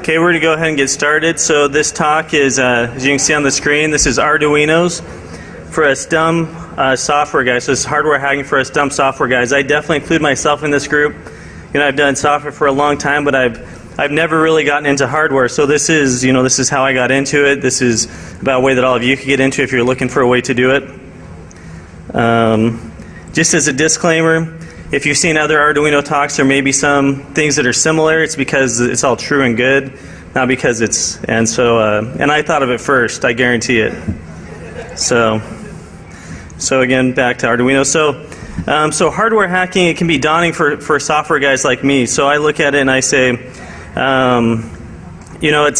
Okay, we're going to go ahead and get started. So this talk is, as you can see on the screen, this is Arduinos for us dumb software guys. So this is hardware hacking for us dumb software guys. I definitely include myself in this group. You know, I've done software for a long time, but I've never really gotten into hardware. So this is, you know, this is how I got into it. This is about a way that all of you could get into if you're looking for a way to do it. Just as a disclaimer, if you've seen other Arduino talks, there may be some things that are similar. It's because it's all true and good, not because it's, and I thought of it first, I guarantee it. So again, back to Arduino. So hardware hacking, it can be daunting for software guys like me. So I look at it and I say, you know,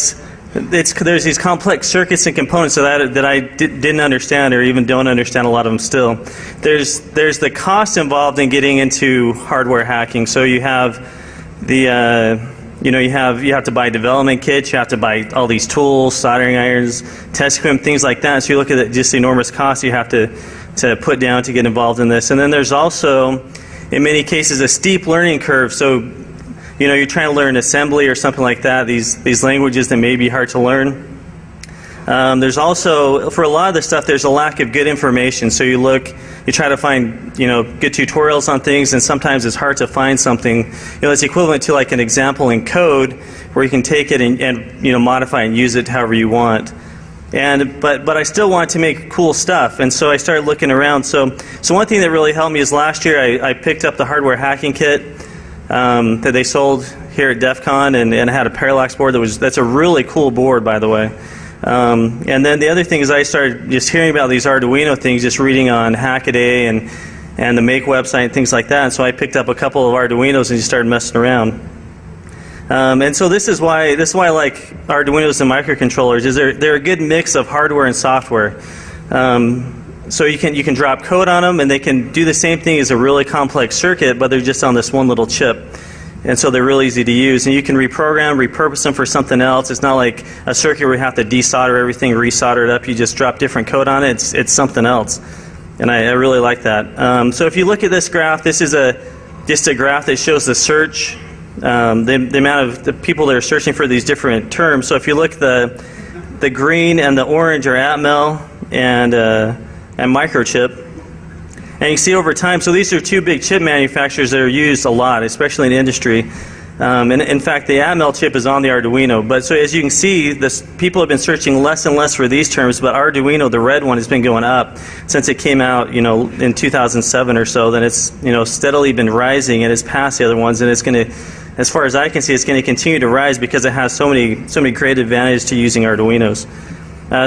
there's these complex circuits and components that I didn't understand, or even don't understand a lot of them still. There's the cost involved in getting into hardware hacking. So you have the you have to buy development kits, you have to buy all these tools, soldering irons, test equipment, things like that. So you look at just the enormous cost you have to put down to get involved in this. And then there's also, in many cases, a steep learning curve. So you know, you're trying to learn assembly or something like that, these languages that may be hard to learn. There's also, for a lot of the stuff, there's a lack of good information. So you try to find, you know, good tutorials on things, and sometimes it's hard to find something, you know, that's equivalent to like an example in code where you can take it and you know, modify and use it however you want. But I still want to make cool stuff, and so I started looking around. So one thing that really helped me is last year I picked up the hardware hacking kit that they sold here at Defcon, and I had a parallax board that's a really cool board, by the way. And then the other thing is I started just hearing about these Arduino things, just reading on Hackaday and the Make website and things like that. And so I picked up a couple of Arduinos and just started messing around. And so this is why I like Arduinos and microcontrollers. Is they're a good mix of hardware and software. So you can drop code on them, and they can do the same thing as a really complex circuit, but they're just on this one little chip. And so they're really easy to use. And you can repurpose them for something else. It's not like a circuit where you have to desolder everything, resolder it up. You just drop different code on it. It's something else. And I really like that. So if you look at this graph, this is just a graph that shows the search, the amount of the people that are searching for these different terms. So if you look, the green and the orange are Atmel and microchip. And you see over time, so these are two big chip manufacturers that are used a lot, especially in industry. And in fact, the Atmel chip is on the Arduino. But so as you can see, people have been searching less and less for these terms, but Arduino, the red one, has been going up since it came out, you know, in 2007 or so. Then it's, you know, steadily been rising, and it's past the other ones, and it's going to, as far as I can see, it's going to continue to rise because it has so many great advantages to using Arduinos.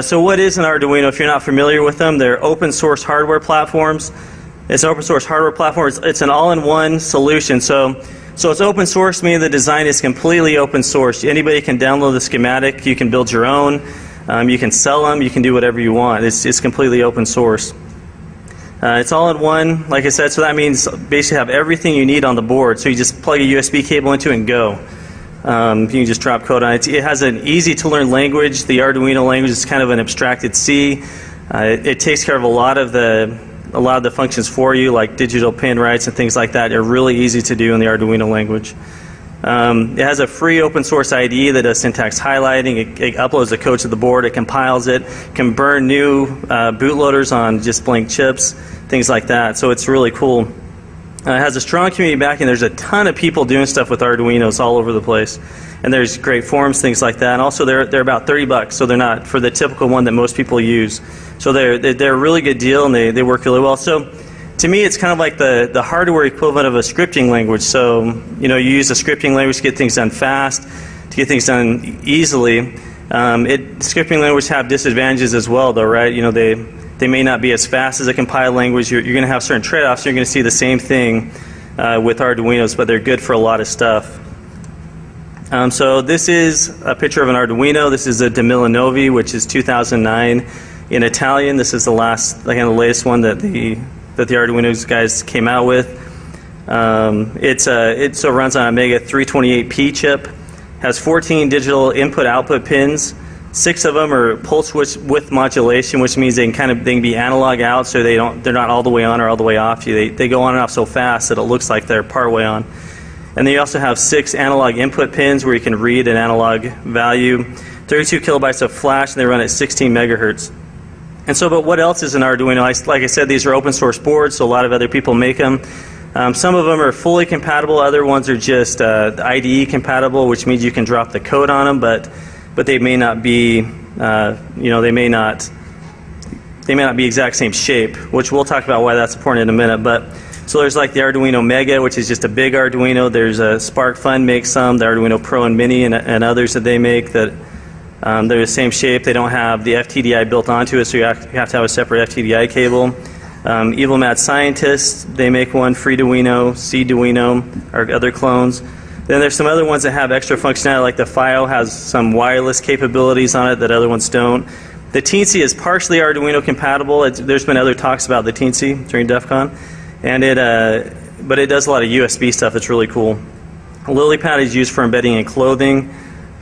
So what is an Arduino? If you're not familiar with them, they're open source hardware platforms. It's an open source hardware platform. It's an all-in-one solution. So it's open source, meaning the design is completely open source. Anybody can download the schematic. You can build your own. You can sell them. You can do whatever you want. It's completely open source. It's all-in-one, like I said. So that means basically have everything you need on the board. So you just plug a USB cable into it and go. You can just drop code on it. It has an easy-to-learn language. The Arduino language is kind of an abstracted C. It takes care of a lot of the functions for you, like digital pin writes and things like that. Are really easy to do in the Arduino language. It has a free open source IDE that does syntax highlighting. It uploads the code to the board. It compiles it. Can burn new bootloaders on just blank chips, things like that. So it's really cool. It has a strong community backing. There's a ton of people doing stuff with Arduinos all over the place. And there's great forums, things like that. And also they're about $30, so they're not for the typical one that most people use. So they're a really good deal, and they work really well. So to me, it's kind of like the hardware equivalent of a scripting language. So you know, you use a scripting language to get things done fast, to get things done easily. Scripting languages have disadvantages as well, though, right? You know, they may not be as fast as a compiled language. You're going to have certain trade-offs. You're going to see the same thing with Arduinos, but they're good for a lot of stuff. So this is a picture of an Arduino. This is a De Milanovi, which is 2009 in Italian. This is the latest one that the Arduino guys came out with. It runs on a Mega 328P chip. Has 14 digital input-output pins. 6 of them are pulse width modulation, which means they can be analog out, so they're not all the way on or all the way off. They go on and off so fast that it looks like they're part way on. And then you also have 6 analog input pins where you can read an analog value, 32 kilobytes of flash, and they run at 16 megahertz. And so, but what else is an Arduino? Like I said, these are open source boards, so a lot of other people make them. Some of them are fully compatible, other ones are just IDE compatible, which means you can drop the code on them, but they may not be, they may not be exact same shape, which we'll talk about why that's important in a minute. But so there's like the Arduino Mega, which is just a big Arduino. There's a SparkFun makes some, the Arduino Pro and Mini, and others that they make that they're the same shape. They don't have the FTDI built onto it, so you have to have a separate FTDI cable. Evil Mad Scientists, they make one. FreeDuino, Cduino, or other clones. Then there's some other ones that have extra functionality, like the FIO has some wireless capabilities on it that other ones don't. The Teensy is partially Arduino compatible. There's been other talks about the Teensy during Defcon, and but it does a lot of USB stuff that's really cool. LilyPad is used for embedding in clothing.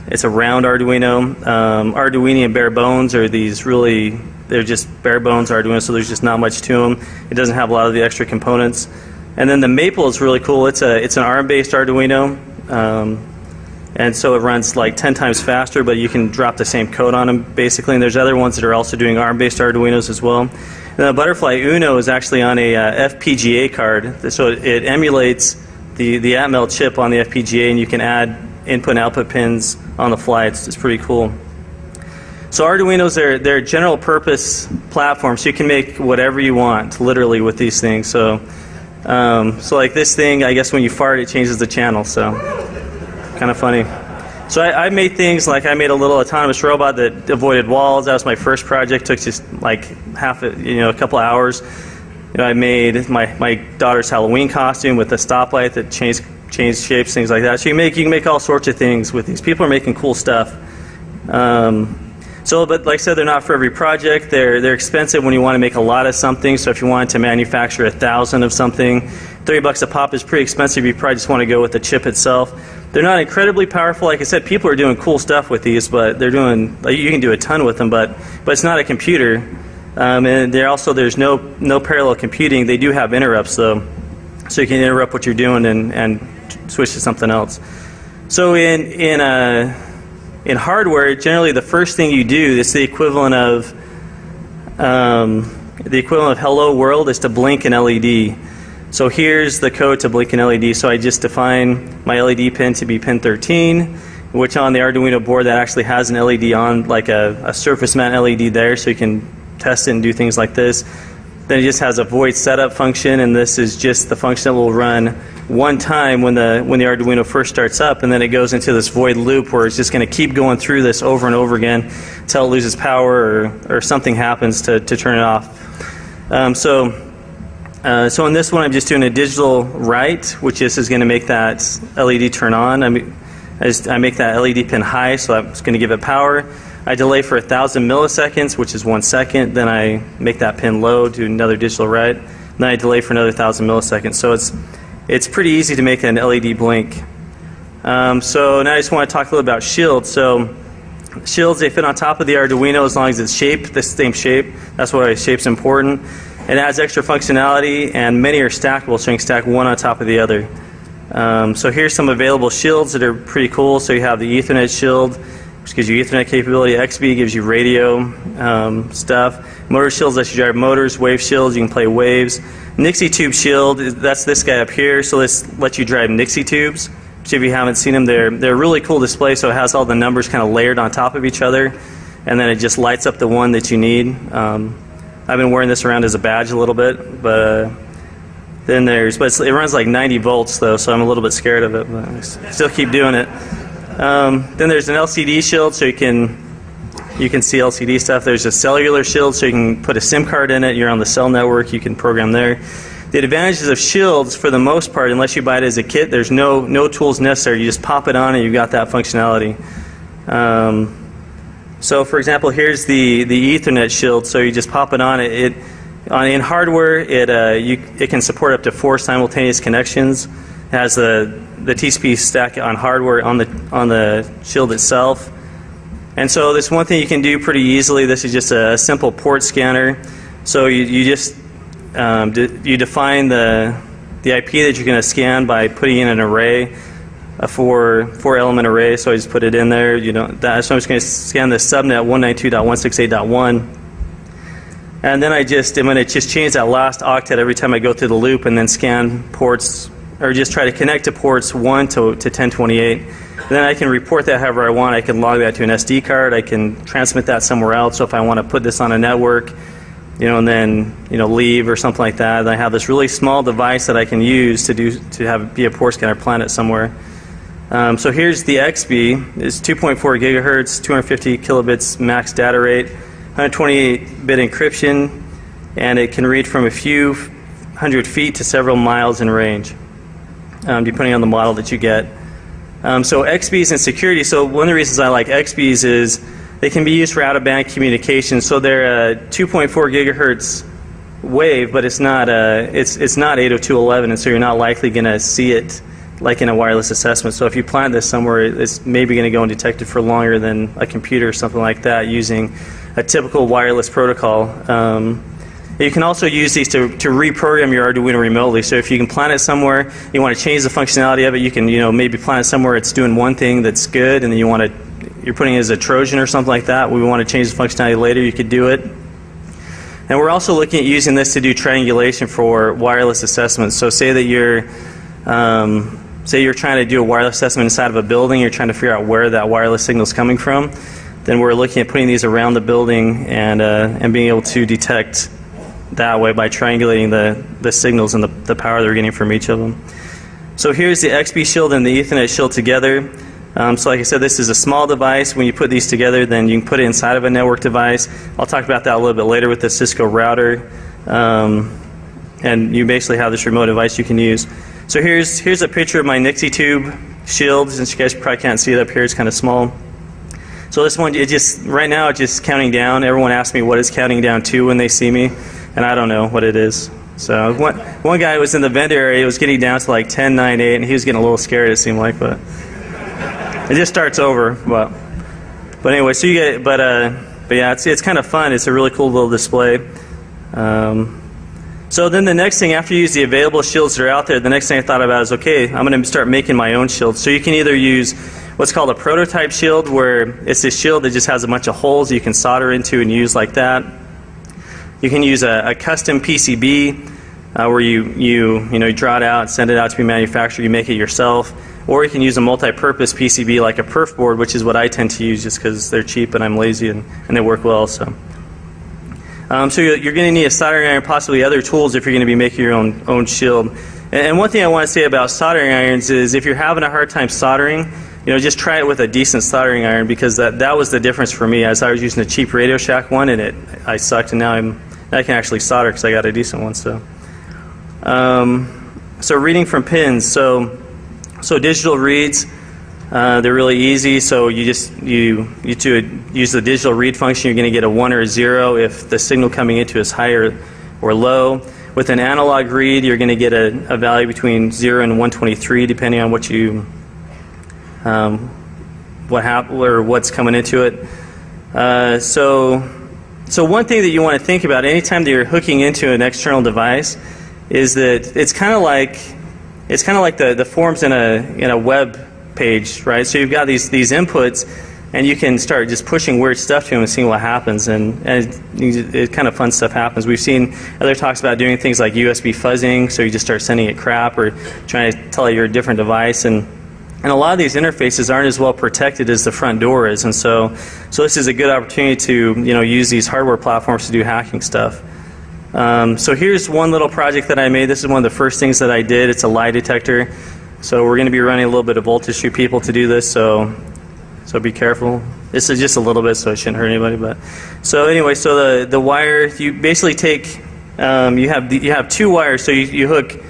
It's a round Arduino. Arduino and Bare Bones are these really, they're just bare bones Arduino, so there's just not much to them. It doesn't have a lot of the extra components. And then the Maple is really cool. It's an ARM-based Arduino, and so it runs like 10 times faster, but you can drop the same code on them basically. And there's other ones that are also doing ARM-based Arduinos as well. And the Butterfly Uno is actually on a FPGA card, so it emulates the Atmel chip on the FPGA, and you can add input and output pins on the fly. It's pretty cool. So Arduinos, they're general purpose platforms, so you can make whatever you want, literally, with these things. So, so like this thing, I guess when you fart, it changes the channel. So, kind of funny. So I made things like I made a little autonomous robot that avoided walls. That was my first project. Took just like a couple hours. I made my daughter's Halloween costume with a stoplight that changed shapes, things like that. So you can make all sorts of things with these. People are making cool stuff. But like I said, they're not for every project. They're expensive when you want to make a lot of something. So if you wanted to manufacture 1,000 of something, $30 a pop is pretty expensive. You probably just want to go with the chip itself. They're not incredibly powerful. Like I said, people are doing cool stuff with these, but they're doing, like, you can do a ton with them, but it's not a computer. And there's no parallel computing. They do have interrupts though, so you can interrupt what you're doing and switch to something else. So in hardware, generally the first thing you do is the equivalent of hello world is to blink an LED. So here's the code to blink an LED. So I just define my LED pin to be pin 13, which on the Arduino board that actually has an LED on, like a surface mount LED there, so you can test it and do things like this. Then it just has a void setup function, and this is just the function that will run one time when the Arduino first starts up, and then it goes into this void loop where it's just going to keep going through this over and over again until it loses power or something happens to turn it off. So in this one, I'm just doing a digital write, which is going to make that LED turn on. I make that LED pin high, so that's going to give it power. I delay for 1,000 milliseconds, which is 1 second. Then I make that pin low, do another digital write. Then I delay for another 1,000 milliseconds. So it's pretty easy to make an LED blink. So now I just want to talk a little about shields. So shields, they fit on top of the Arduino as long as it's shaped the same shape. That's why shape's important. It adds extra functionality, and many are stackable, so you can stack one on top of the other. So here's some available shields that are pretty cool. So you have the Ethernet shield, which gives you Ethernet capability. XB gives you radio stuff. Motor shields lets you drive motors. Wave shields, you can play waves. Nixie tube shield, that's this guy up here. So this lets you drive Nixie tubes. Which if you haven't seen them, they're a really cool display. So it has all the numbers kind of layered on top of each other, and then it just lights up the one that you need. I've been wearing this around as a badge a little bit, but it runs like 90 volts though, so I'm a little bit scared of it, but I still keep doing it. Then there's an LCD shield, so you can see LCD stuff. There's a cellular shield, so you can put a SIM card in it. You're on the cell network, you can program there. The advantages of shields, for the most part, unless you buy it as a kit, there's no tools necessary. You just pop it on and you've got that functionality. So for example, here's the Ethernet shield. So you just pop it on. In hardware, it can support up to 4 simultaneous connections. It has the TCP stack on hardware on the shield itself. And so this one thing you can do pretty easily. This is just a simple port scanner. So you just you define the IP that you're going to scan by putting in an array. a four element array, so I just put it in there. So I'm just going to scan the subnet 192.168.1, and then I'm going to just change that last octet every time I go through the loop, and then scan ports, or just try to connect to ports 1 to 1028. And then I can report that however I want. I can log that to an SD card. I can transmit that somewhere else. So if I want to put this on a network, and then leave or something like that, I have this really small device that I can use to be a port scanner planet somewhere. So here's the XB. It's 2.4 gigahertz, 250 kilobits max data rate, 128-bit encryption, and it can read from a few hundred feet to several miles in range, depending on the model that you get. So XBs and security. So one of the reasons I like XBs is they can be used for out-of-band communication. So they're a 2.4 gigahertz wave, but it's not 802.11, and so you're not likely going to see it like in a wireless assessment. So if you plant this somewhere, it's maybe going to go undetected for longer than a computer or something like that using a typical wireless protocol. You can also use these to reprogram your Arduino remotely. So if you can plant it somewhere, you want to change the functionality of it, you can maybe plant it somewhere it's doing one thing that's good, and then you're putting it as a Trojan or something like that. We want to change the functionality later, you could do it. And we're also looking at using this to do triangulation for wireless assessments. So say that you're trying to do a wireless assessment inside of a building, you're trying to figure out where that wireless signal is coming from, then we're looking at putting these around the building and being able to detect that way by triangulating the signals and the power they're getting from each of them. So here's the XB shield and the Ethernet shield together. So like I said, this is a small device. When you put these together, then you can put it inside of a network device. I'll talk about that a little bit later with the Cisco router. And you basically have this remote device you can use. So here's a picture of my Nixie tube shield. Since you guys probably can't see it up here, it's kind of small. So this one, right now it's just counting down. Everyone asks me what is counting down to when they see me, and I don't know what it is. So one guy was in the vent area, it was getting down to like 10, 9, 8, and he was getting a little scared, it seemed like, but it just starts over. But anyway, so you get, but yeah, it's kind of fun. It's a really cool little display. So then the next thing, after you use the available shields that are out there, the next thing I thought about is, okay, I'm going to start making my own shield. So you can either use what's called a prototype shield, where it's this shield that just has a bunch of holes you can solder into and use like that. You can use a custom PCB where you draw it out, send it out to be manufactured, you make it yourself. Or you can use a multi-purpose PCB like a perf board, which is what I tend to use just because they're cheap and I'm lazy and they work well. So you're going to need a soldering iron, possibly other tools if you're going to be making your own shield. And one thing I want to say about soldering irons is if you're having a hard time soldering, just try it with a decent soldering iron, because that was the difference for me. As I was using a cheap Radio Shack one and I sucked, and now I can actually solder because I got a decent one. So reading from pins. So digital reads, they're really easy. So you use the digital read function. You're going to get a 1 or a 0 if the signal coming into is high or low. With an analog read, you're going to get a value between 0 and 123, depending on what's coming into it. So one thing that you want to think about anytime that you're hooking into an external device is that it's kind of like the forms in a web page, right? So you've got these inputs, and you can start just pushing weird stuff to them and seeing what happens, and it kind of fun stuff happens. We've seen other talks about doing things like USB fuzzing, so you just start sending it crap or trying to tell it you're a different device, and a lot of these interfaces aren't as well protected as the front door is, and so this is a good opportunity to use these hardware platforms to do hacking stuff. So here's one little project that I made. This is one of the first things that I did. It's a lie detector. So we're going to be running a little bit of voltage through people to do this, so be careful. This is just a little bit, so it shouldn't hurt anybody. But so anyway, so the wire, you basically take you have two wires. So you hook.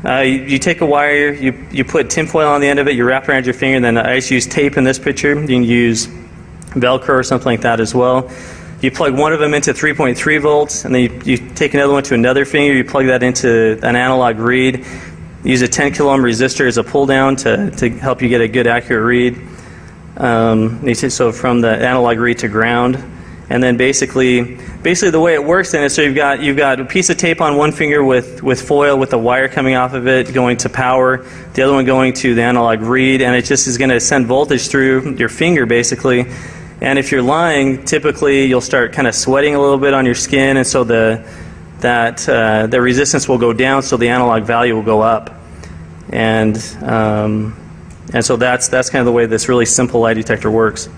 You take a wire, you put tinfoil on the end of it, you wrap it around your finger, and then I just use tape in this picture. You can use Velcro or something like that as well. You plug one of them into 3.3 volts, and then you take another one to another finger, you plug that into an analog read. Use a 10 kilo ohm resistor as a pull down to help you get a good accurate read. So from the analog read to ground. And then basically basically the way it works then is, so you've got a piece of tape on one finger with foil with a wire coming off of it going to power, the other one going to the analog read, and it just is going to send voltage through your finger basically. And if you're lying, typically you'll start kind of sweating a little bit on your skin, and so the resistance will go down, so the analog value will go up. And so that's kind of the way this really simple lie detector works.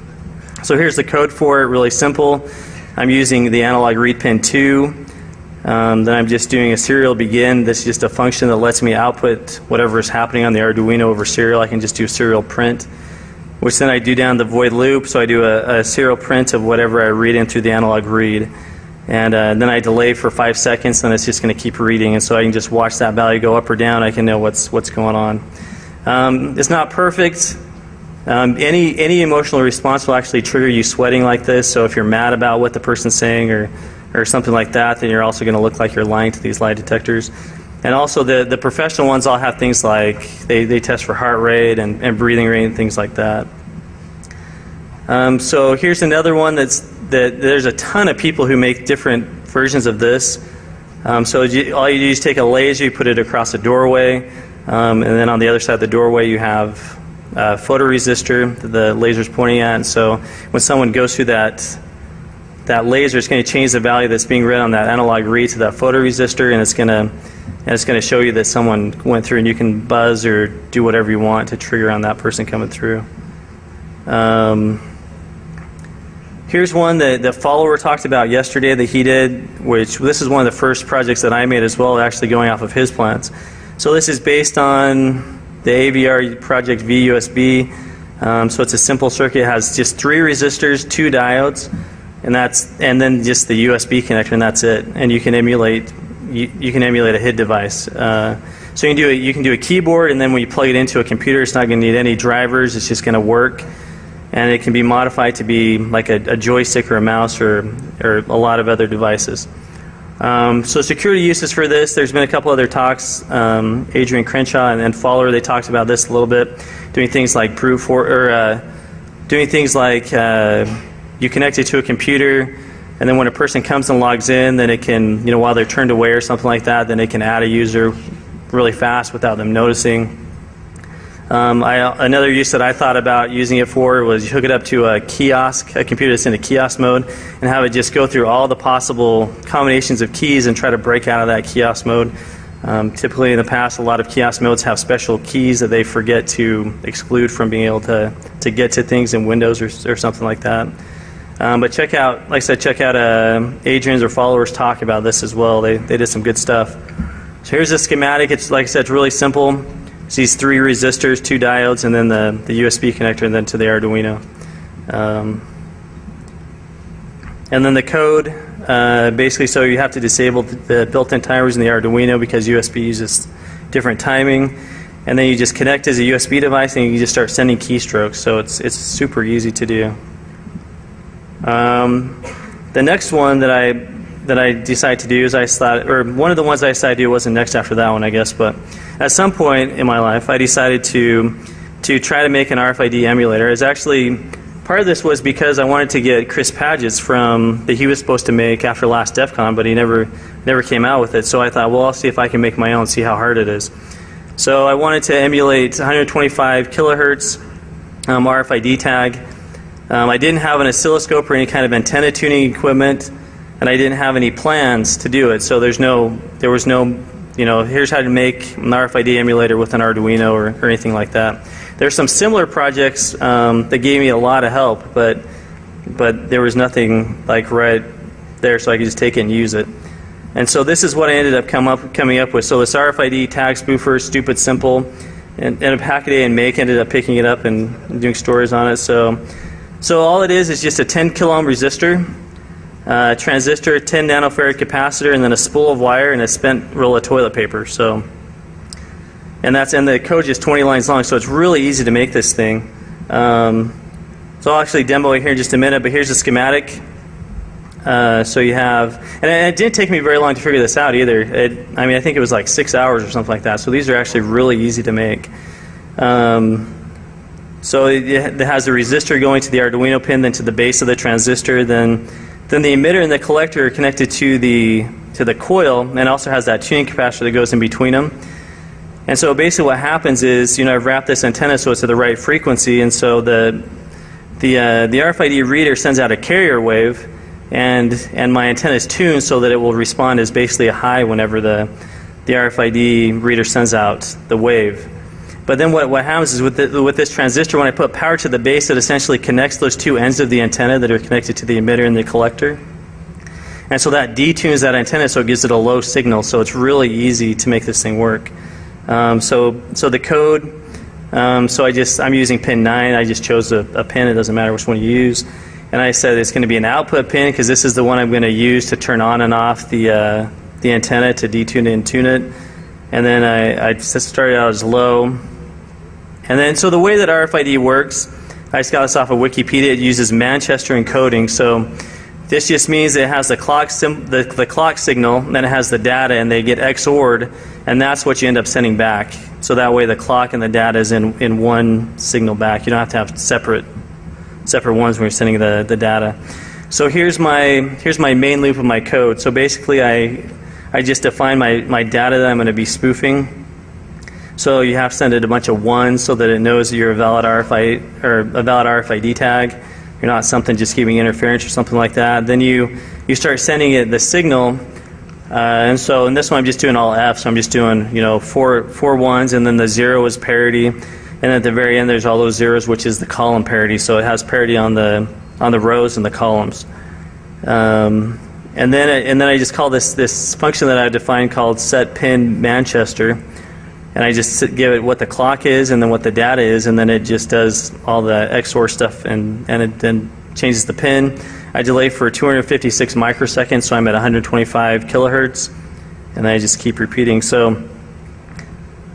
So here's the code for it, really simple. I'm using the analog read pin 2. Then I'm just doing a serial begin. This is just a function that lets me output whatever is happening on the Arduino over serial. I can just do serial print, which then I do down the void loop. So I do a serial print of whatever I read in through the analog read. And then I delay for 5 seconds, and it's just going to keep reading. And so I can just watch that value go up or down. I can know what's going on. It's not perfect. Any emotional response will actually trigger you sweating like this. So if you're mad about what the person's saying or something like that, then you're also going to look like you're lying to these lie detectors. And also the professional ones all have things like they test for heart rate and breathing rate and things like that. So here's another one that there's a ton of people who make different versions of this. So all you do is take a laser, you put it across a doorway, and then on the other side of the doorway you have a photoresistor that the laser's pointing at. And so when someone goes through that laser, it's going to change the value that's being read on that analog read to that photoresistor, and it's going to show you that someone went through, and you can buzz or do whatever you want to trigger on that person coming through. Here's one that the follower talked about yesterday that he did, which this is one of the first projects that I made as well, actually going off of his plans. So this is based on the AVR Project VUSB. So it's a simple circuit. It has just 3 resistors, 2 diodes, and then just the USB connector, and that's it. And you can emulate a HID device. So you can do a keyboard, and then when you plug it into a computer, it's not going to need any drivers. It's just going to work. And it can be modified to be like a joystick or a mouse or a lot of other devices. So security uses for this, there's been a couple other talks. Adrian Crenshaw and Fowler, they talked about this a little bit, doing things like you connect it to a computer, and then when a person comes and logs in, then it can, while they're turned away or something like that, then it can add a user really fast without them noticing. Another use that I thought about using it for was you hook it up to a kiosk, a computer that's in a kiosk mode, and have it just go through all the possible combinations of keys and try to break out of that kiosk mode. Typically in the past, a lot of kiosk modes have special keys that they forget to exclude from being able to get to things in Windows or something like that. But check out Adrian's or followers talk about this as well. They did some good stuff. So here's the schematic. It's, like I said, it's really simple. It's these 3 resistors, 2 diodes, and then the USB connector, and then to the Arduino. And then the code, basically, so you have to disable the built-in timers in the Arduino because USB uses different timing. And then you just connect as a USB device, and you just start sending keystrokes. So it's super easy to do. The next one that I decided to do is one of the ones I decided to do wasn't next after that one, I guess, but at some point in my life I decided to try to make an RFID emulator. It's actually, part of this was because I wanted to get Chris Paget's that he was supposed to make after last Defcon, but he never came out with it. So I thought, well, I'll see if I can make my own, see how hard it is. So I wanted to emulate 125 kilohertz RFID tag. I didn't have an oscilloscope or any kind of antenna tuning equipment, and I didn't have any plans to do it. So there was no, here's how to make an RFID emulator with an Arduino or anything like that. There's some similar projects that gave me a lot of help, but there was nothing like right there, so I could just take it and use it. And so this is what I ended up coming up with. So this RFID tag spoofer, stupid simple, and Hackaday and Make ended up picking it up and doing stories on it. So all it is just a 10 kilo ohm resistor, transistor, 10 nanofarad capacitor, and then a spool of wire and a spent roll of toilet paper. So, and the code is 20 lines long, so it's really easy to make this thing. So I'll actually demo it here in just a minute, but here's the schematic. So you have, and it didn't take me very long to figure this out either. I think it was like 6 hours or something like that. So these are actually really easy to make. So it has the resistor going to the Arduino pin, then to the base of the transistor, then Then the emitter and the collector are connected to the coil, and also has that tuning capacitor that goes in between them. And so basically what happens is, I've wrapped this antenna so it's at the right frequency, and so the RFID reader sends out a carrier wave, and my antenna is tuned so that it will respond as basically a high whenever the RFID reader sends out the wave. But then what happens is with this transistor, when I put power to the base, it essentially connects those two ends of the antenna that are connected to the emitter and the collector. And so that detunes that antenna, so it gives it a low signal. So it's really easy to make this thing work. So the code, I'm using pin 9. I just chose a pin. It doesn't matter which one you use. And I said it's going to be an output pin because this is the one I'm going to use to turn on and off the antenna to detune it and tune it. And then I just started out as low. And then, so the way that RFID works, I just got this off of Wikipedia. It uses Manchester encoding. So this just means it has the clock signal, and then it has the data, and they get XOR'd, and that's what you end up sending back. So that way the clock and the data is in one signal back. You don't have to have separate ones when you're sending the data. So here's my main loop of my code. So basically I just define my data that I'm going to be spoofing. So you have to send it a bunch of ones so that it knows that you're a valid RFID tag. You're not something just giving interference or something like that. Then you start sending it the signal, and so in this one I'm just doing all F. So I'm just doing four ones, and then the 0 is parity, and at the very end there's all those zeros, which is the column parity. So it has parity on the rows and the columns. And then I just call this function that I defined called set pin Manchester. And I just give it what the clock is and then what the data is, and then it just does all the XOR stuff, and it then changes the pin. I delay for 256 microseconds, so I'm at 125 kilohertz, and I just keep repeating. So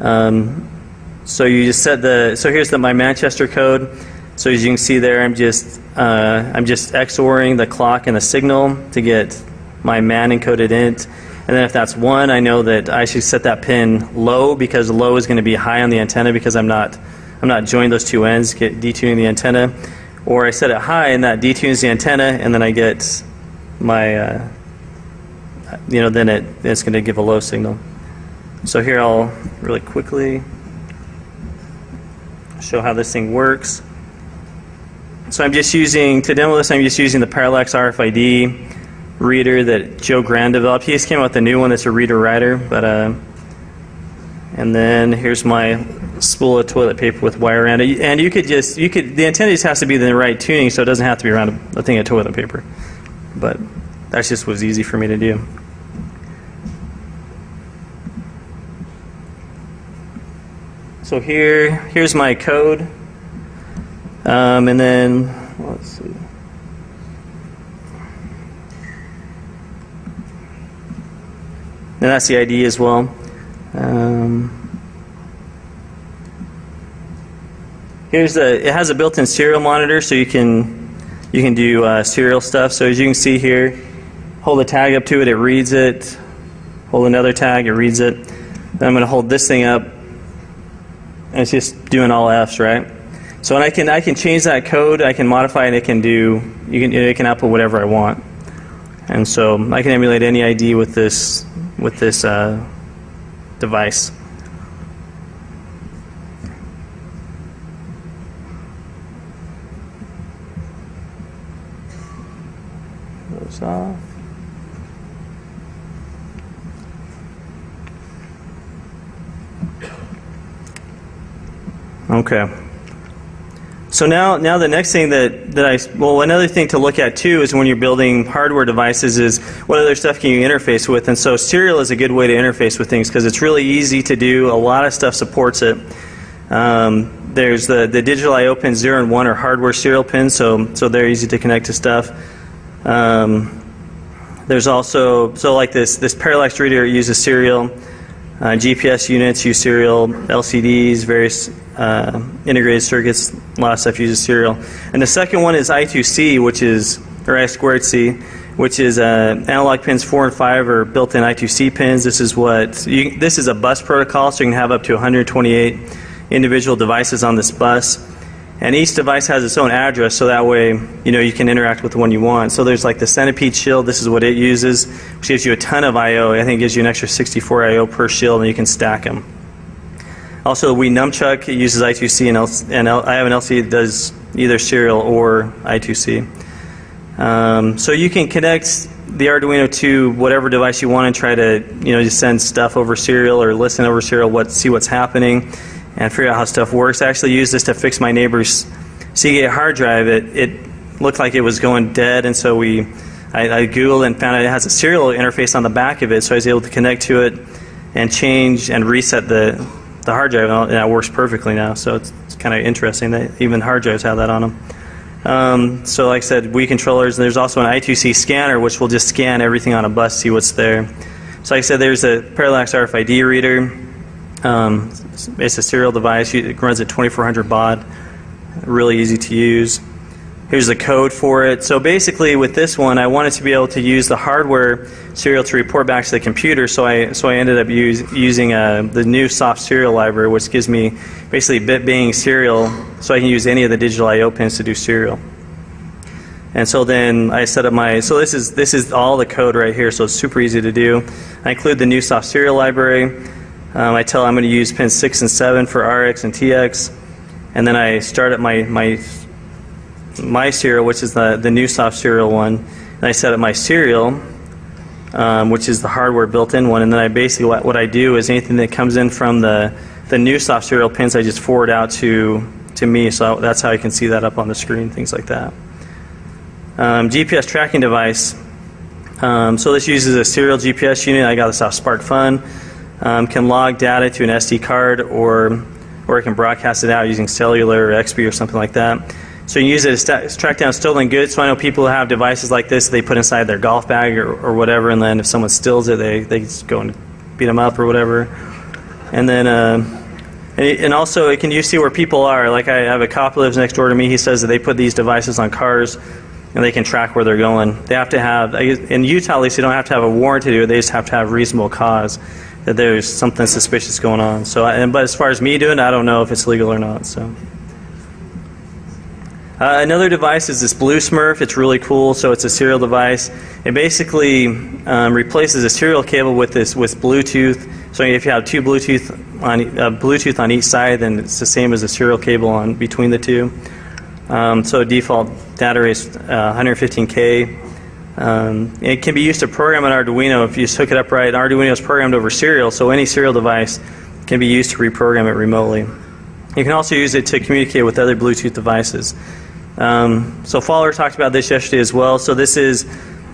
you just set so here's my Manchester code. So as you can see there, I'm just XORing the clock and the signal to get my man encoded int. And then if that's 1, I know that I should set that pin low, because low is going to be high on the antenna because I'm not joining those two ends, detuning the antenna. Or I set it high, and that detunes the antenna, and then I get my, then it's going to give a low signal. So here I'll really quickly show how this thing works. So to demo this, I'm just using the Parallax RFID reader that Joe Grand developed. He just came out with a new one that's a reader-writer, and then here's my spool of toilet paper with wire around it. And the antenna just has to be the right tuning, so it doesn't have to be around a thing of toilet paper. But that just was easy for me to do. So here's my code, and then let's see. And that's the ID as well. It has a built-in serial monitor, so you can do serial stuff. So as you can see here, hold a tag up to it, it reads it. Hold another tag, it reads it. Then I'm going to hold this thing up, and it's just doing all F's, right? So I can change that code, I can modify it, it can output whatever I want. And so I can emulate any ID with this device. Goes off. Okay. So now the next thing another thing to look at too is when you're building hardware devices is what other stuff can you interface with. And so serial is a good way to interface with things because it's really easy to do. A lot of stuff supports it. There's the digital I/O pins 0 and 1 are hardware serial pins, so they're easy to connect to stuff. There's also, like this Parallax reader uses serial. GPS units use serial, LCDs, various integrated circuits, a lot of stuff uses serial. And the second one is I2C, or I2C, which is analog pins 4 and 5 are built-in I2C pins. This is a bus protocol, so you can have up to 128 individual devices on this bus. And each device has its own address, so that way, you can interact with the one you want. So there's like the Centipede shield. This is what it uses, which gives you a ton of I/O. I think it gives you an extra 64 I/O per shield, and you can stack them. Also, the Wii Nunchuck, it uses I2C, and I have an LCD that does either serial or I2C. So you can connect the Arduino to whatever device you want and try to, just send stuff over serial or listen over serial, see what's happening, and figure out how stuff works. I actually used this to fix my neighbor's Seagate hard drive. It looked like it was going dead, and so I Googled and found out it has a serial interface on the back of it, so I was able to connect to it and change and reset the hard drive, and it works perfectly now. So it's kind of interesting that even hard drives have that on them. So like I said, Wii controllers, and there's also an I2C scanner, which will just scan everything on a bus, see what's there. So like I said, there's a Parallax RFID reader. It's a serial device. It runs at 2400 baud. Really easy to use. Here's the code for it. So basically with this one, I wanted to be able to use the hardware serial to report back to the computer, so I ended up using the new soft serial library, which gives me basically bit banging serial, so I can use any of the digital I/O pins to do serial. And so then I set up so this is all the code right here, so it's super easy to do. I include the new soft serial library. I tell I'm going to use pins 6 and 7 for RX and TX, and then I start up my serial, which is the new soft serial one, and I set up my serial, which is the hardware built-in one, and then I basically what I do is anything that comes in from the new soft serial pins, I just forward out to me, so that's how I can see that up on the screen, things like that. GPS tracking device. So this uses a serial GPS unit. I got this off Spark Fun. Can log data to an SD card, or it can broadcast it out using cellular or XBee or something like that. So you use it to track down stolen goods. So I know people who have devices like this, they put inside their golf bag or whatever, and then if someone steals it, they just go and beat them up or whatever. And then, and also it can see where people are. Like I have a cop who lives next door to me. He says that they put these devices on cars, and they can track where they're going. They have to have, in Utah at least, you don't have to have a warrant to do it. They just have to have reasonable cause that there's something suspicious going on. So, but as far as me doing it, I don't know if it's legal or not. So. Another device is this Blue Smurf. It's really cool. So it's a serial device. It basically replaces a serial cable with Bluetooth. So if you have two Bluetooth on each side, then it's the same as a serial cable between the two. So default data rate is 115K. It can be used to program an Arduino if you just hook it up right. Arduino is programmed over serial, so any serial device can be used to reprogram it remotely. You can also use it to communicate with other Bluetooth devices. So Fowler talked about this yesterday as well. So this is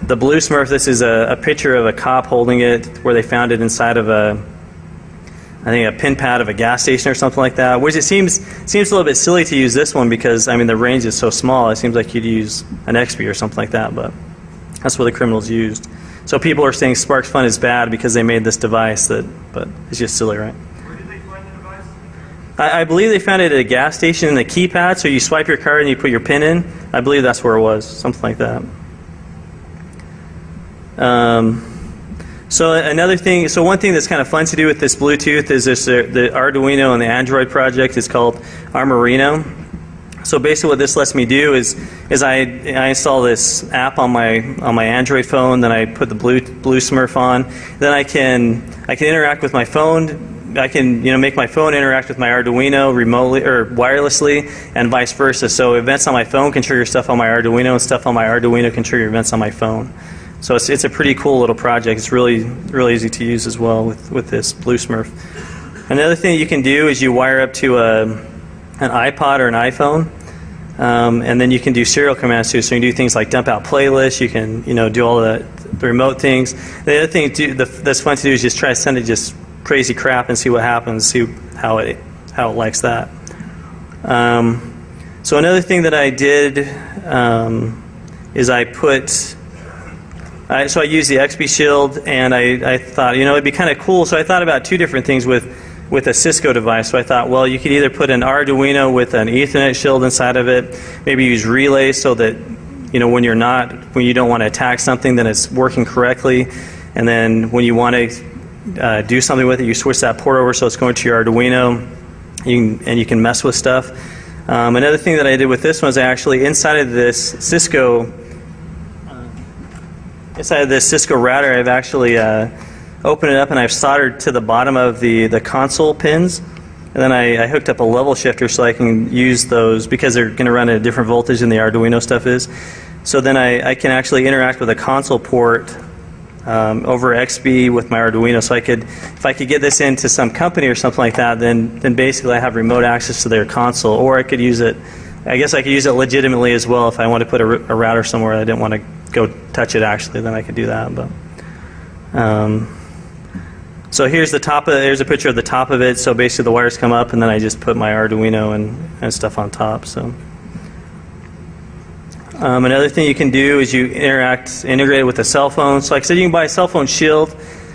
the Blue Smurf. This is a picture of a cop holding it, where they found it inside of I think a pin pad of a gas station or something like that. Which it seems a little bit silly to use this one because I mean the range is so small. It seems like you'd use an XBee or something like that, but that's what the criminals used. So people are saying Spark Fun is bad because they made this device, but it's just silly, right? Where did they find the device? I believe they found it at a gas station in the keypad, so you swipe your card and you put your PIN in. I believe that's where it was, something like that. So another thing, so one thing that's kind of fun to do with this Bluetooth is the Arduino and the Android project is called Armarino. So basically what this lets me do is I install this app on my Android phone, then I put the Blue Smurf on, then I can interact with my phone. I can make my phone interact with my Arduino remotely or wirelessly, and vice versa. So events on my phone can trigger stuff on my Arduino, and stuff on my Arduino can trigger events on my phone. So it's a pretty cool little project. It's really easy to use as well with this Blue Smurf. Another thing you can do is you wire up to an iPod or an iPhone, and then you can do serial commands too. So you can do things like dump out playlists. You can do all the remote things. The other thing that's fun to do is just try to send it just crazy crap and see what happens. See how it likes that. So another thing that I did is I used the XBee Shield, and I thought it'd be kind of cool. So I thought about two different things with a Cisco device. So I thought, well, you could either put an Arduino with an Ethernet shield inside of it, maybe use relays so that when you don't want to attack something, then it's working correctly, and then when you want to do something with it, you switch that port over so it's going to your Arduino, and you can mess with stuff. Another thing that I did with this one is I actually inside of this Cisco router, I've actually opened it up and I've soldered to the bottom of the console pins, and then I hooked up a level shifter so I can use those because they're going to run at a different voltage than the Arduino stuff is. So then I can actually interact with a console port over XB with my Arduino. So if I could get this into some company or something like that, then basically I have remote access to their console, or I could use it. I guess I could use it legitimately as well if I want to put a router somewhere I didn't want to go touch it actually, then I could do that. But so here's the top of it. Here's a picture of the top of it. So basically the wires come up and then I just put my Arduino and stuff on top. So another thing you can do is you integrate it with a cell phone. So like I said, you can buy a cell phone shield,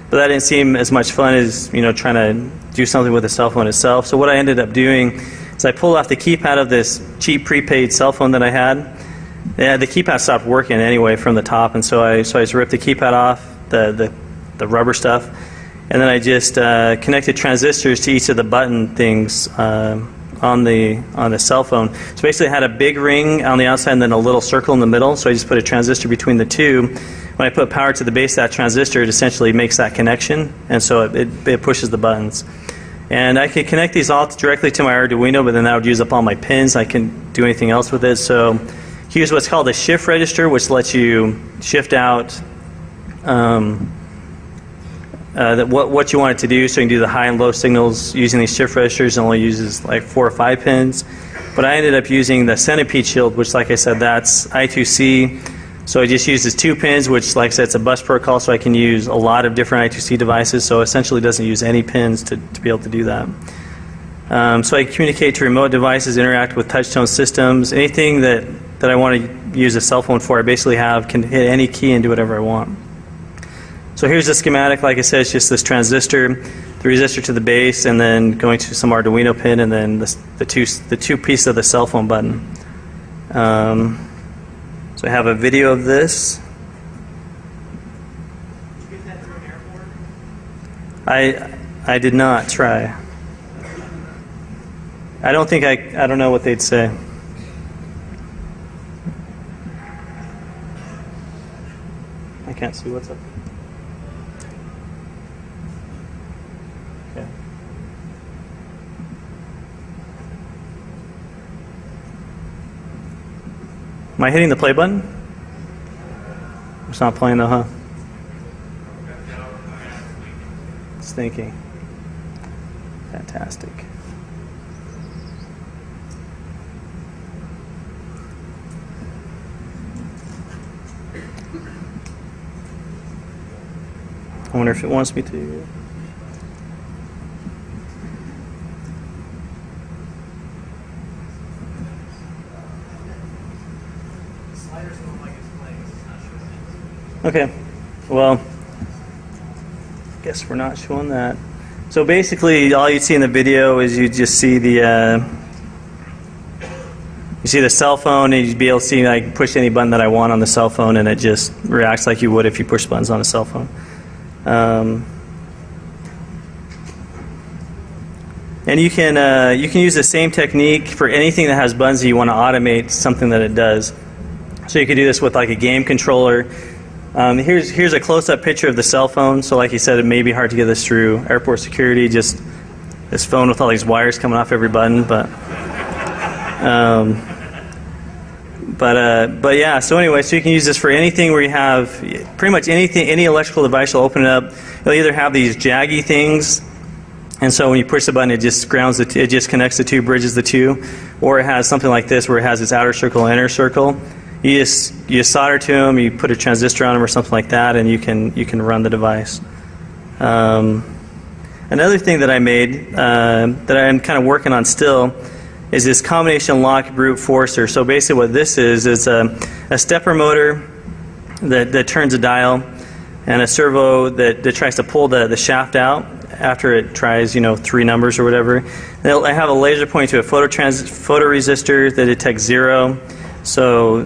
but that didn't seem as much fun as trying to do something with a cell phone itself. So what I ended up doing is I pulled off the keypad of this cheap prepaid cell phone that I had. Yeah, the keypad stopped working anyway from the top, and so I just ripped the keypad off, the rubber stuff, and then I just connected transistors to each of the button things on the cell phone. So basically I had a big ring on the outside and then a little circle in the middle, so I just put a transistor between the two. When I put power to the base of that transistor, it essentially makes that connection, and so it pushes the buttons. And I could connect these all directly to my Arduino, but then that would use up all my pins. I couldn't do anything else with it. So here's what's called a shift register, which lets you shift out what you want it to do. So you can do the high and low signals using these shift registers. It only uses like 4 or 5 pins. But I ended up using the centipede shield, which, like I said, that's I2C. So I just used 2 pins, which, like I said, it's a bus protocol, so I can use a lot of different I2C devices. So essentially it doesn't use any pins to be able to do that. So I communicate to remote devices, interact with touchtone systems. Anything that I want to use a cell phone for, I basically can hit any key and do whatever I want. So here's the schematic. Like I said, it's just this transistor, the resistor to the base, and then going to some Arduino pin, and then the two pieces of the cell phone button. So I have a video of this. Did you get that through an airport? I did not try. I don't think I don't know what they'd say. I can't see what's up. Okay. Am I hitting the play button? It's not playing though, huh? It's thinking. Fantastic. I wonder if it wants me to. Okay, well, guess we're not showing that. So basically, all you see in the video is you just see the cell phone, and you'd be able to see I can push any button that I want on the cell phone, and it just reacts like you would if you push buttons on a cell phone. And you can use the same technique for anything that has buttons that you want to automate something that it does. So you could do this with like a game controller. Here's a close-up picture of the cell phone. So like you said, it may be hard to get this through airport security, just this phone with all these wires coming off every button. But yeah, so anyway, so you can use this for anything where you have pretty much anything, any electrical device will open it up. You'll either have these jaggy things, and so when you push the button, it just grounds it just connects the two, bridges the two, or it has something like this where it has its outer circle and inner circle. You just solder to them, you put a transistor on them or something like that, and you can run the device. Another thing that I made that I'm kind of working on still is this combination lock brute forcer. So basically what this is a stepper motor that turns a dial, and a servo that tries to pull the shaft out after it tries 3 numbers or whatever. I have a laser pointing to a photoresistor that detects 0. So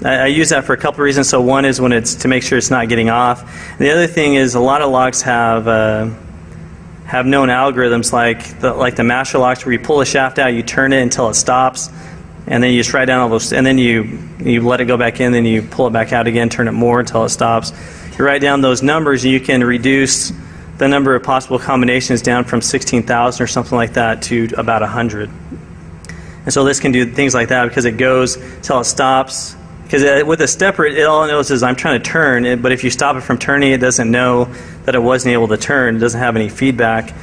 I use that for a couple of reasons. So one is when it's to make sure it's not getting off. And the other thing is a lot of locks have have known algorithms like the master locks, where you pull the shaft out, you turn it until it stops, and then you just write down all those, and then you let it go back in, then you pull it back out again, turn it more until it stops. You write down those numbers, and you can reduce the number of possible combinations down from 16,000 or something like that to about 100. And so this can do things like that because it goes till it stops. Because with a stepper, it all it knows is I'm trying to turn it, but if you stop it from turning, it doesn't know that it wasn't able to turn. It doesn't have any feedback.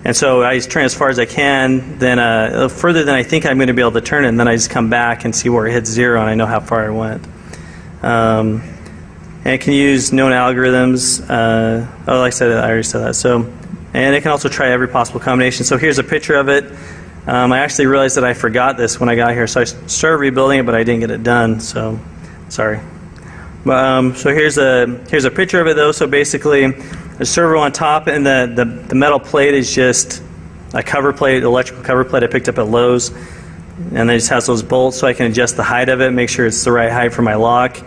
And so I just turn as far as I can, then further than I think I'm going to be able to turn it, and then I just come back and see where it hits 0, and I know how far I went. And it can use known algorithms. Like I said, I already said that. So, and it can also try every possible combination. So here's a picture of it. I actually realized that I forgot this when I got here, so I started rebuilding it, but I didn't get it done. So, sorry. So here's a picture of it, though. So basically, the servo on top, and the metal plate is just a cover plate, electrical cover plate I picked up at Lowe's, and it just has those bolts, so I can adjust the height of it, make sure it's the right height for my lock.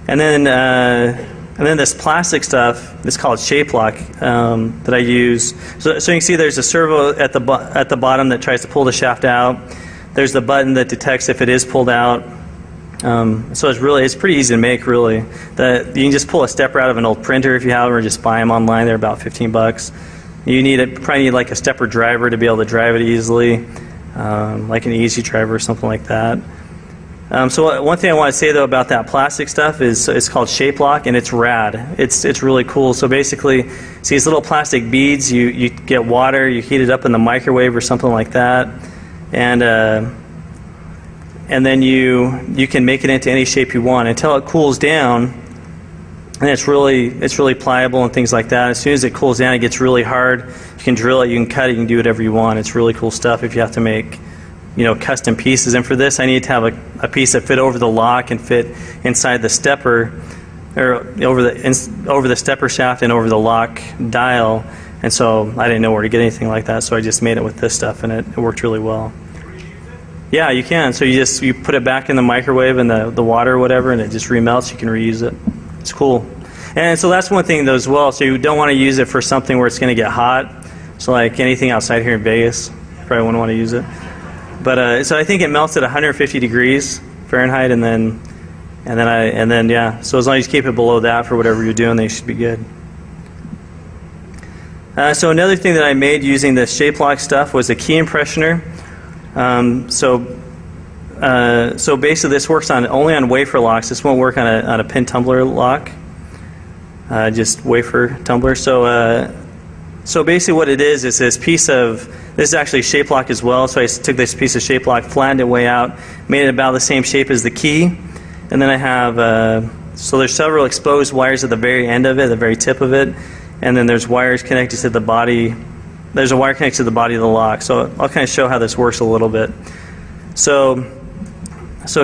And then this plastic stuff, it's called shape lock, that I use. So you can see there's a servo at the bottom that tries to pull the shaft out. There's the button that detects if it is pulled out. So it's pretty easy to make, really. You can just pull a stepper out of an old printer if you have them, or just buy them online. They're about 15 bucks. You probably need like a stepper driver to be able to drive it easily, like an easy driver or something like that. So one thing I want to say though about that plastic stuff is it's called shape lock, and it's rad. It's really cool. So basically, see these little plastic beads. You get water, you heat it up in the microwave or something like that, and then you can make it into any shape you want until it cools down, and it's really pliable and things like that. As soon as it cools down, it gets really hard. You can drill it, you can cut it, you can do whatever you want. It's really cool stuff if you have to make custom pieces. And for this, I need to have a piece that fit over the lock and fit inside the stepper, or over the stepper shaft and over the lock dial. And so I didn't know where to get anything like that, so I just made it with this stuff, and it worked really well. Yeah, you can. So you put it back in the microwave in the water or whatever, and it just remelts. You can reuse it. It's cool. And so that's one thing though as well. So you don't want to use it for something where it's going to get hot. So like anything outside here in Vegas, you probably wouldn't want to use it. But so I think it melts at 150 degrees Fahrenheit, and then yeah. So as long as you keep it below that for whatever you're doing, they should be good. So another thing that I made using the shape lock stuff was a key impressioner. So basically, this works only on wafer locks. This won't work on a pin tumbler lock. Just wafer tumbler. So basically, what it is this piece of. This is actually shape lock as well, so I took this piece of shape lock, flattened it way out, made it about the same shape as the key, and then I have, so there's several exposed wires at the very end of it, the very tip of it, and then there's wires connected to the body. There's a wire connected to the body of the lock, so I'll kind of show how this works a little bit. So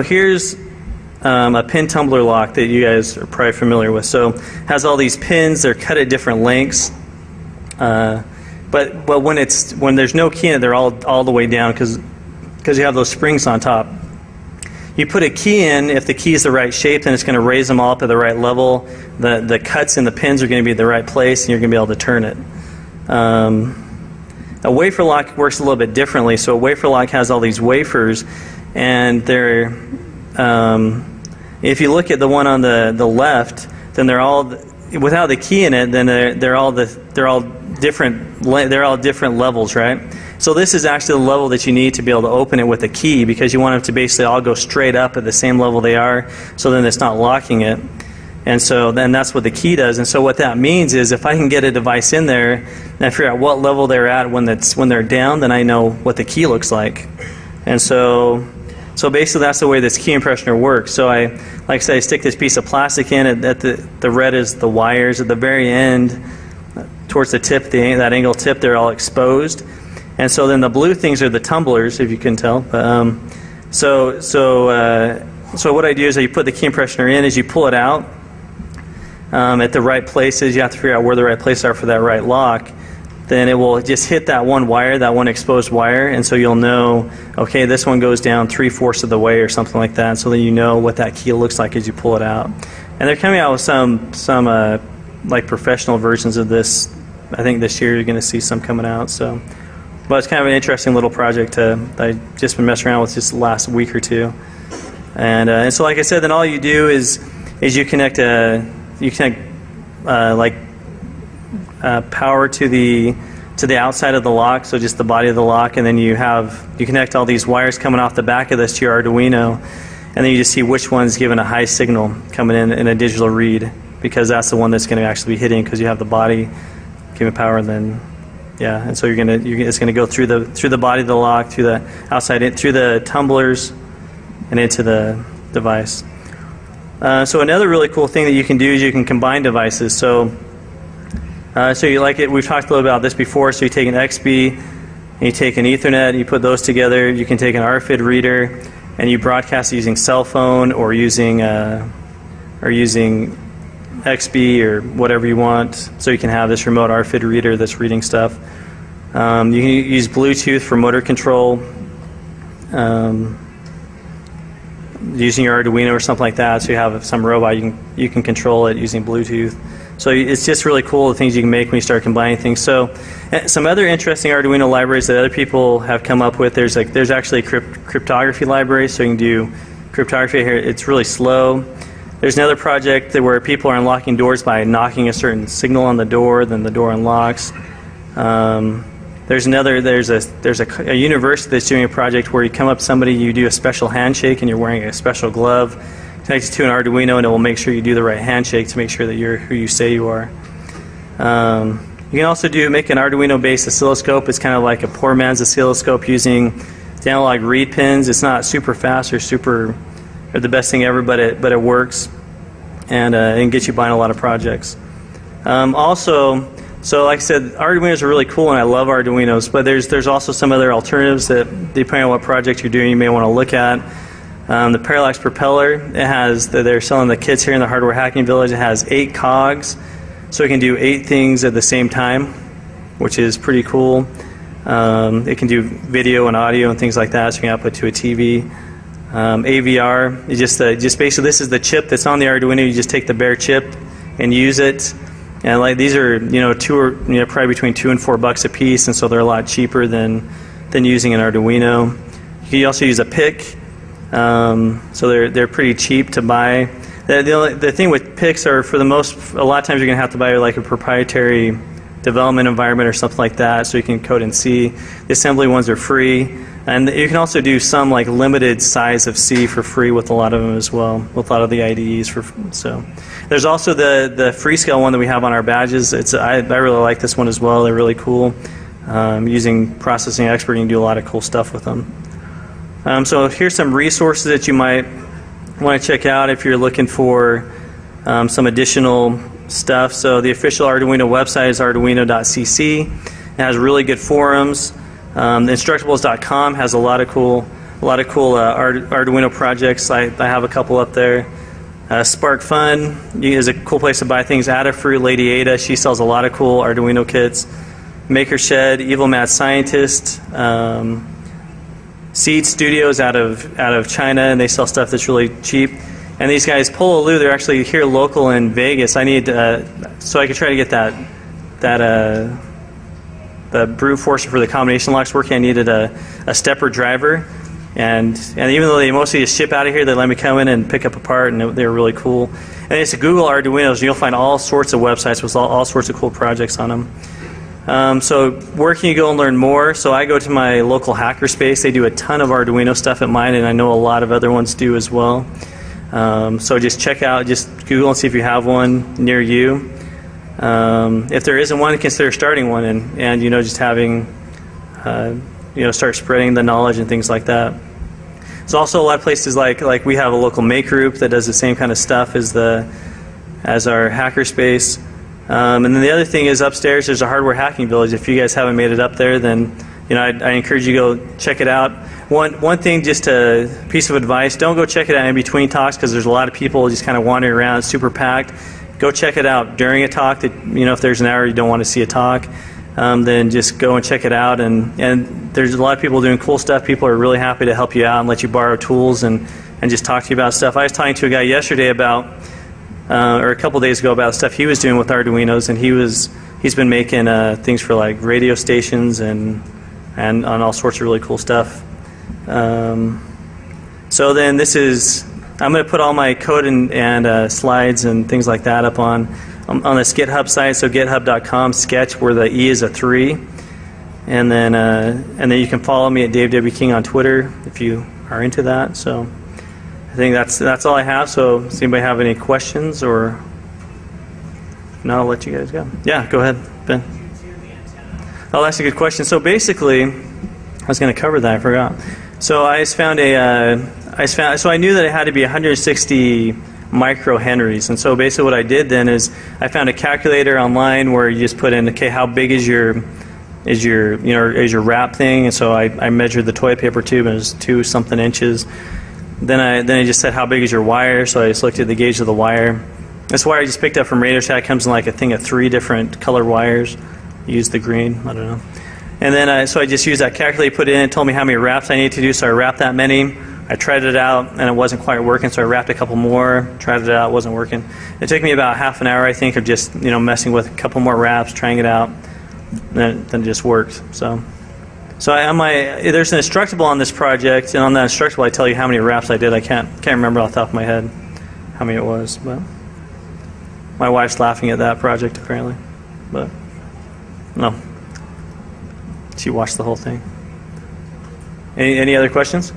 here's a pin tumbler lock that you guys are probably familiar with. So it has all these pins, they're cut at different lengths. But when there's no key in it, they're all the way down because you have those springs on top. You put a key in, if the key is the right shape, then it's going to raise them all up at the right level. The cuts in the pins are going to be at the right place, and you're going to be able to turn it. A wafer lock works a little bit differently. So a wafer lock has all these wafers, and they're if you look at the one on the left, then they're all without the key in it. Then they're all different levels, right? So this is actually the level that you need to be able to open it with a key, because you want them to basically all go straight up at the same level they are, so then it's not locking it. And so then that's what the key does. And so what that means is if I can get a device in there and I figure out what level they're at when they're down, then I know what the key looks like. And so basically that's the way this key impressioner works. So like I said, I stick this piece of plastic in. At the red is the wires. At the very end, towards the tip, that angle tip, they're all exposed. And so then the blue things are the tumblers, if you can tell. So what I do is I put the key impressioner in. As you pull it out at the right places, you have to figure out where the right places are for that right lock. Then it will just hit that one wire, that one exposed wire, and so you'll know, okay, this one goes down 3/4 of the way or something like that. So then you know what that key looks like as you pull it out. And they're coming out with some like professional versions of this I think this year you're going to see some coming out. So, but it's kind of an interesting little project that I've just been messing around with just the last week or two. And so, like I said, then all you do is you connect power to the outside of the lock, so just the body of the lock, and then you connect all these wires coming off the back of this to your Arduino, and then you just see which one's given a high signal coming in a digital read, because that's the one that's going to actually be hitting, because you have the body giving power, and then and so it's going to go through the body of the lock, through the outside, through the tumblers, and into the device. So another really cool thing that you can do is you can combine devices. So you like it. We've talked a little about this before. So you take an XB and you take an Ethernet, and you put those together. You can take an RFID reader and you broadcast using cell phone or using XB or whatever you want. So you can have this remote RFID reader that's reading stuff. You can use Bluetooth for motor control. Using your Arduino or something like that, so you have some robot, you can control it using Bluetooth. So it's just really cool the things you can make when you start combining things. So some other interesting Arduino libraries that other people have come up with, there's actually a cryptography library, so you can do cryptography here. It's really slow. There's another project where people are unlocking doors by knocking a certain signal on the door, then the door unlocks. There's a university that's doing a project where you come up to somebody, you do a special handshake, and you're wearing a special glove, connect it to an Arduino, and it will make sure you do the right handshake to make sure that you're who you say you are. You can also make an Arduino-based oscilloscope. It's kind of like a poor man's oscilloscope using the analog read pins. It's not super fast or the best thing ever, but it works, and it gets you buying a lot of projects. So like I said, Arduinos are really cool, and I love Arduinos, but there's also some other alternatives that, depending on what project you're doing, you may want to look at. The Parallax Propeller, they're selling the kits here in the Hardware Hacking Village. It has 8 cogs, so it can do 8 things at the same time, which is pretty cool. It can do video and audio and things like that, so you can output to a TV. AVR, just basically this is the chip that's on the Arduino. You just take the bare chip and use it. And like these are probably between $2 and $4 a piece, and so they're a lot cheaper than using an Arduino. You can also use a PIC, so they're pretty cheap to buy. The thing with PICs are a lot of times you're going to have to buy like a proprietary development environment or something like that, so you can code in C. The assembly ones are free, and you can also do some like limited size of C for free with a lot of them as well, with a lot of the IDEs so. There's also the Freescale one that we have on our badges. I really like this one as well. They're really cool. Using Processing Expert, you can do a lot of cool stuff with them. So here's some resources that you might want to check out if you're looking for some additional stuff. So the official Arduino website is arduino.cc. It has really good forums. Instructables.com has a lot of cool Arduino projects. I have a couple up there. Spark Fun is a cool place to buy things. Adafruit, Lady Ada, she sells a lot of cool Arduino kits. Maker Shed, Evil Mad Scientist, Seed Studios out of China, and they sell stuff that's really cheap. And these guys, Pololu, they're actually here local in Vegas. I need so I could try to get the brute forcer for the combination locks working. I needed a stepper driver. And even though they mostly just ship out of here, they let me come in and pick up a part, and they're really cool. And it's Google Arduinos, and you'll find all sorts of websites with all sorts of cool projects on them. So where can you go and learn more? So I go to my local hackerspace. They do a ton of Arduino stuff at mine, and I know a lot of other ones do as well. So just Google and see if you have one near you. If there isn't one, consider starting one, and just having start spreading the knowledge and things like that. There's also a lot of places like we have a local make group that does the same kind of stuff as our hackerspace. And then the other thing is upstairs there's a Hardware Hacking Village. If you guys haven't made it up there, then I encourage you to go check it out. One thing, just a piece of advice: don't go check it out in between talks, because there's a lot of people just kind of wandering around. It's super packed. Go check it out during a talk. That if there's an hour you don't want to see a talk, then just go and check it out. And there's a lot of people doing cool stuff. People are really happy to help you out and let you borrow tools and just talk to you about stuff. I was talking to a guy yesterday or a couple days ago about stuff he was doing with Arduinos, and he was he's been making things for like radio stations and on all sorts of really cool stuff. So then this is, I'm going to put all my code and slides and things like that up on this GitHub site. So github.com sketch, where the E is a 3, and then you can follow me at Dave W. King on Twitter if you are into that. So I think that's all I have. So does anybody have any questions, or no? I'll let you guys go. Yeah, go ahead, Ben. Oh, that's a good question. So basically, I was going to cover that. I forgot. So I just found so I knew that it had to be 160 microhenries, and so basically what I did then is I found a calculator online where you just put in, okay, how big is your wrap thing, and so I measured the toilet paper tube, and it was 2-something inches. Then I just said, how big is your wire? So I just looked at the gauge of the wire. This wire I just picked up from Radio Shack. Comes in like a thing of 3 different color wires. Use the green, I don't know. And then so I just used that calculator, put it in, it told me how many wraps I needed to do, so I wrapped that many. I tried it out, and it wasn't quite working, so I wrapped a couple more, tried it out, it wasn't working. It took me about half an hour, I think, of just messing with a couple more wraps, trying it out, and then it just worked. So there's an instructable on this project, and on that instructable I tell you how many wraps I did. I can't remember off the top of my head how many it was, but my wife's laughing at that project apparently, but no. She watched the whole thing. Any other questions?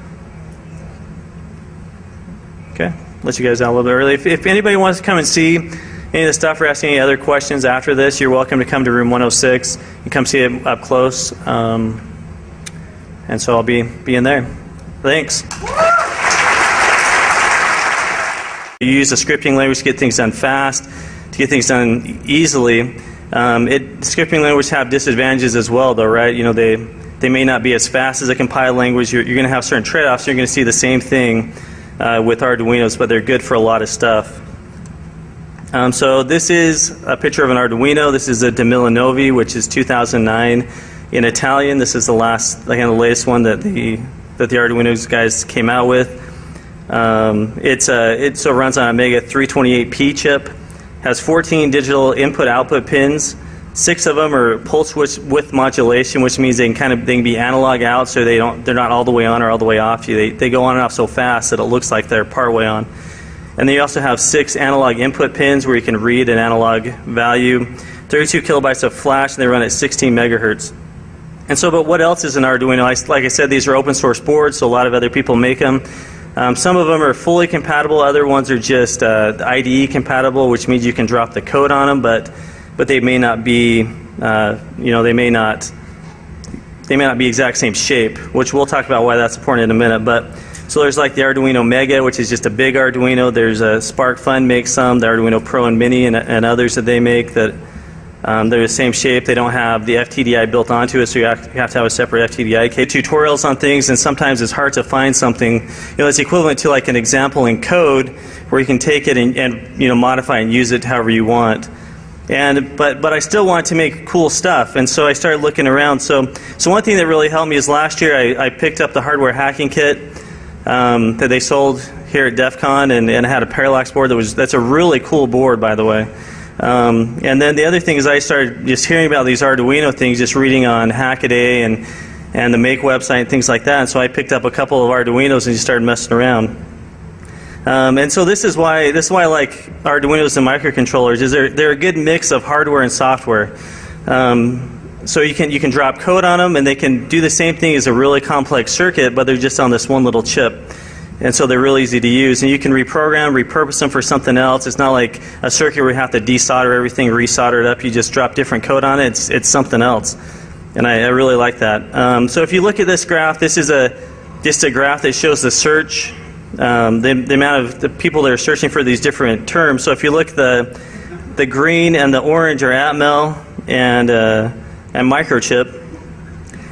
Okay, let you guys out a little bit early. If anybody wants to come and see any of the stuff or ask any other questions after this, you're welcome to come to room 106 and come see it up close. And so I'll be in there. Thanks. You use a scripting language to get things done fast, to get things done easily. Scripting languages have disadvantages as well, though, right? They may not be as fast as a compiled language. You're going to have certain trade-offs. You're going to see the same thing with Arduinos, but they're good for a lot of stuff. So this is a picture of an Arduino. This is a De Milanovi, which is 2009 in Italian. This is the latest one that the Arduino guys came out with. It runs on a Mega 328P chip. Has 14 digital input-output pins. 6 of them are pulse width modulation, which means they can be analog out, so they're not all the way on or all the way off. They go on and off so fast that it looks like they're part way on. And then you also have 6 analog input pins where you can read an analog value. 32 kilobytes of flash, and they run at 16 megahertz. And so, but what else is an Arduino? Like I said, these are open source boards, so a lot of other people make them. Some of them are fully compatible. Other ones are just IDE compatible, which means you can drop the code on them, but they may not be, they may not be exact same shape, which we'll talk about why that's important in a minute. But so there's like the Arduino Mega, which is just a big Arduino. There's SparkFun makes some, the Arduino Pro and Mini, and others that they make that they're the same shape. They don't have the FTDI built onto it, so you have to have a separate FTDI. Tutorials on things, and sometimes it's hard to find something. It's equivalent to like an example in code where you can take it and modify and use it however you want. But I still want to make cool stuff, and so I started looking around. So one thing that really helped me is last year I picked up the hardware hacking kit that they sold here at Defcon, and it had a parallax board that's a really cool board, by the way. And then the other thing is I started just hearing about these Arduino things, just reading on Hackaday and the Make website and things like that. And so I picked up a couple of Arduinos and just started messing around. And so this is why I like Arduinos and microcontrollers. Is they're a good mix of hardware and software. So you can drop code on them, and they can do the same thing as a really complex circuit, but they're just on this one little chip. And so they're really easy to use, and you can repurpose them for something else. It's not like a circuit where you have to desolder everything, resolder it up. You just drop different code on it. It's something else, and I really like that. So if you look at this graph, this is just a graph that shows the search, the amount of the people that are searching for these different terms. So if you look, the green and the orange are Atmel and Microchip.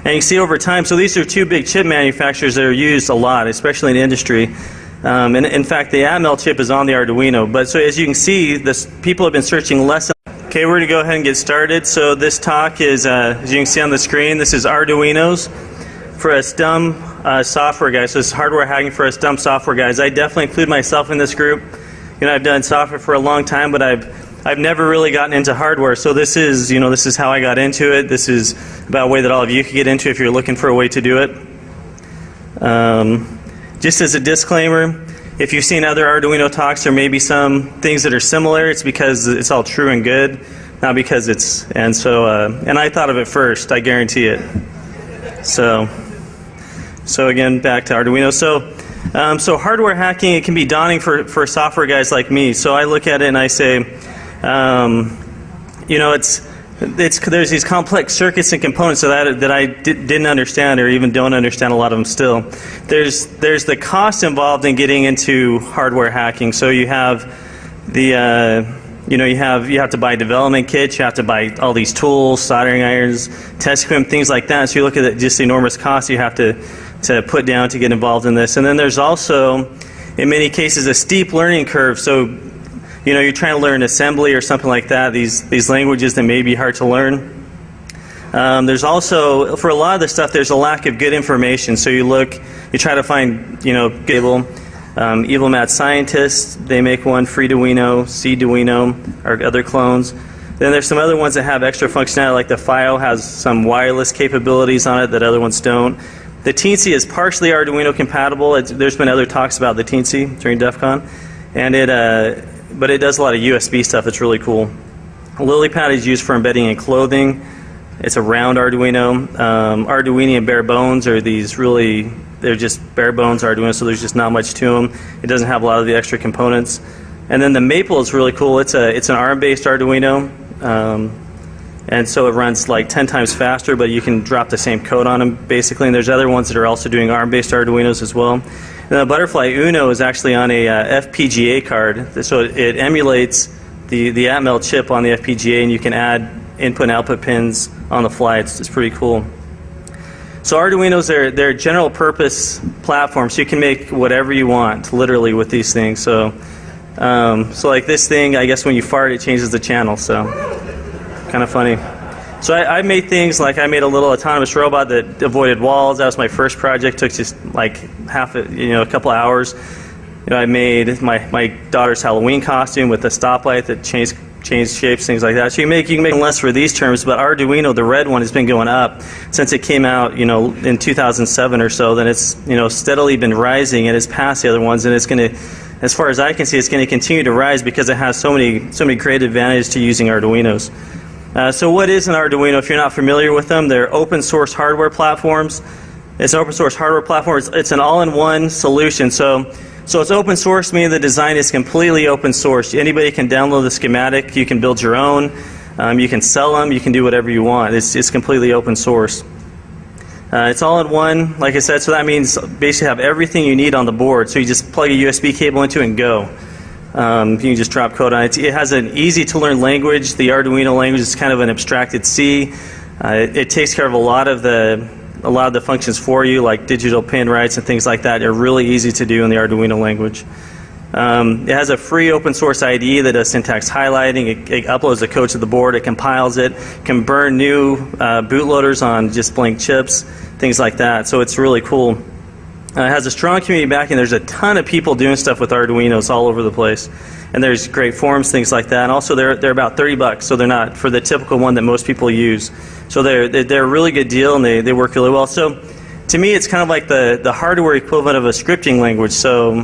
And you can see over time, so these are 2 big chip manufacturers that are used a lot, especially in industry. And in fact, the Atmel chip is on the Arduino. But so as you can see, people have been searching less. Okay, we're going to go ahead and get started. So this talk is, as you can see on the screen, this is Arduinos for us dumb software guys. So this is hardware hacking for us dumb software guys. I definitely include myself in this group. I've done software for a long time, but I've I've never really gotten into hardware, so this is how I got into it. This is about a way that all of you could get into if you're looking for a way to do it. Just as a disclaimer, if you've seen other Arduino talks, there may be some things that are similar. It's because it's all true and good, not because it's, and I thought of it first, I guarantee it. So again, back to Arduino. So hardware hacking, it can be daunting for software guys like me. So I look at it and I say, there's these complex circuits and components that I didn't understand, or even don't understand a lot of them still. There's the cost involved in getting into hardware hacking. So you have the you have to buy development kits, you have to buy all these tools, soldering irons, test equipment, things like that. So you look at just the enormous costs you have to put down to get involved in this. And then there's also, in many cases, a steep learning curve. So you're trying to learn assembly or something like that, these languages that may be hard to learn. There's also, for a lot of this stuff, there's a lack of good information. So you try to find, good Evil Mad Scientists, they make one, Freeduino, Cduino, or other clones. Then there's some other ones that have extra functionality, like the FIO has some wireless capabilities on it that other ones don't. The Teensy is partially Arduino compatible. There's been other talks about the Teensy during Defcon, and but it does a lot of USB stuff. It's really cool. LilyPad is used for embedding in clothing. It's a round Arduino. Arduino bare bones are they're just bare bones Arduino, so there's just not much to them. It doesn't have a lot of the extra components. And then the Maple is really cool. It's an ARM-based Arduino, and so it runs like 10 times faster, but you can drop the same code on them basically. And there's other ones that are also doing ARM-based Arduinos as well. And the Butterfly Uno is actually on a FPGA card, so it emulates the Atmel chip on the FPGA, and you can add input and output pins on the fly. It's pretty cool. So Arduinos, they're general purpose platforms, so you can make whatever you want, literally, with these things. So like this thing, I guess when you fart, it changes the channel. So kind of funny. So I made things like I made a little autonomous robot that avoided walls. That was my first project. Took just like a couple hours. I made my daughter's Halloween costume with a stoplight that changed shapes, things like that. So you can make less for these terms, but Arduino, the red one, has been going up since it came out, in 2007 or so. Then it's steadily been rising, and it's passed the other ones, and it's going to, as far as I can see, it's going to continue to rise because it has so many great advantages to using Arduinos. So what is an Arduino? If you're not familiar with them, they're open source hardware platforms. It's an open source hardware platform. It's an all-in-one solution. So it's open source, meaning the design is completely open source. Anybody can download the schematic. You can build your own. You can sell them. You can do whatever you want. It's completely open source. It's all in one, like I said, so that means basically have everything you need on the board. So you just plug a USB cable into it and go. You can just drop code on it. It has an easy-to-learn language. The Arduino language is kind of an abstracted C. It takes care of a lot of the functions for you, like digital pin writes and things like that. They're really easy to do in the Arduino language. It has a free open source IDE that does syntax highlighting. It uploads the code to the board. It compiles it. Can burn new bootloaders on just blank chips, things like that. So it's really cool. It has a strong community backing. There's a ton of people doing stuff with Arduinos all over the place. And there's great forums, things like that. And also they're about $30, so they're not for the typical one that most people use. So they're a really good deal, and they work really well. So to me, it's kind of like the hardware equivalent of a scripting language. So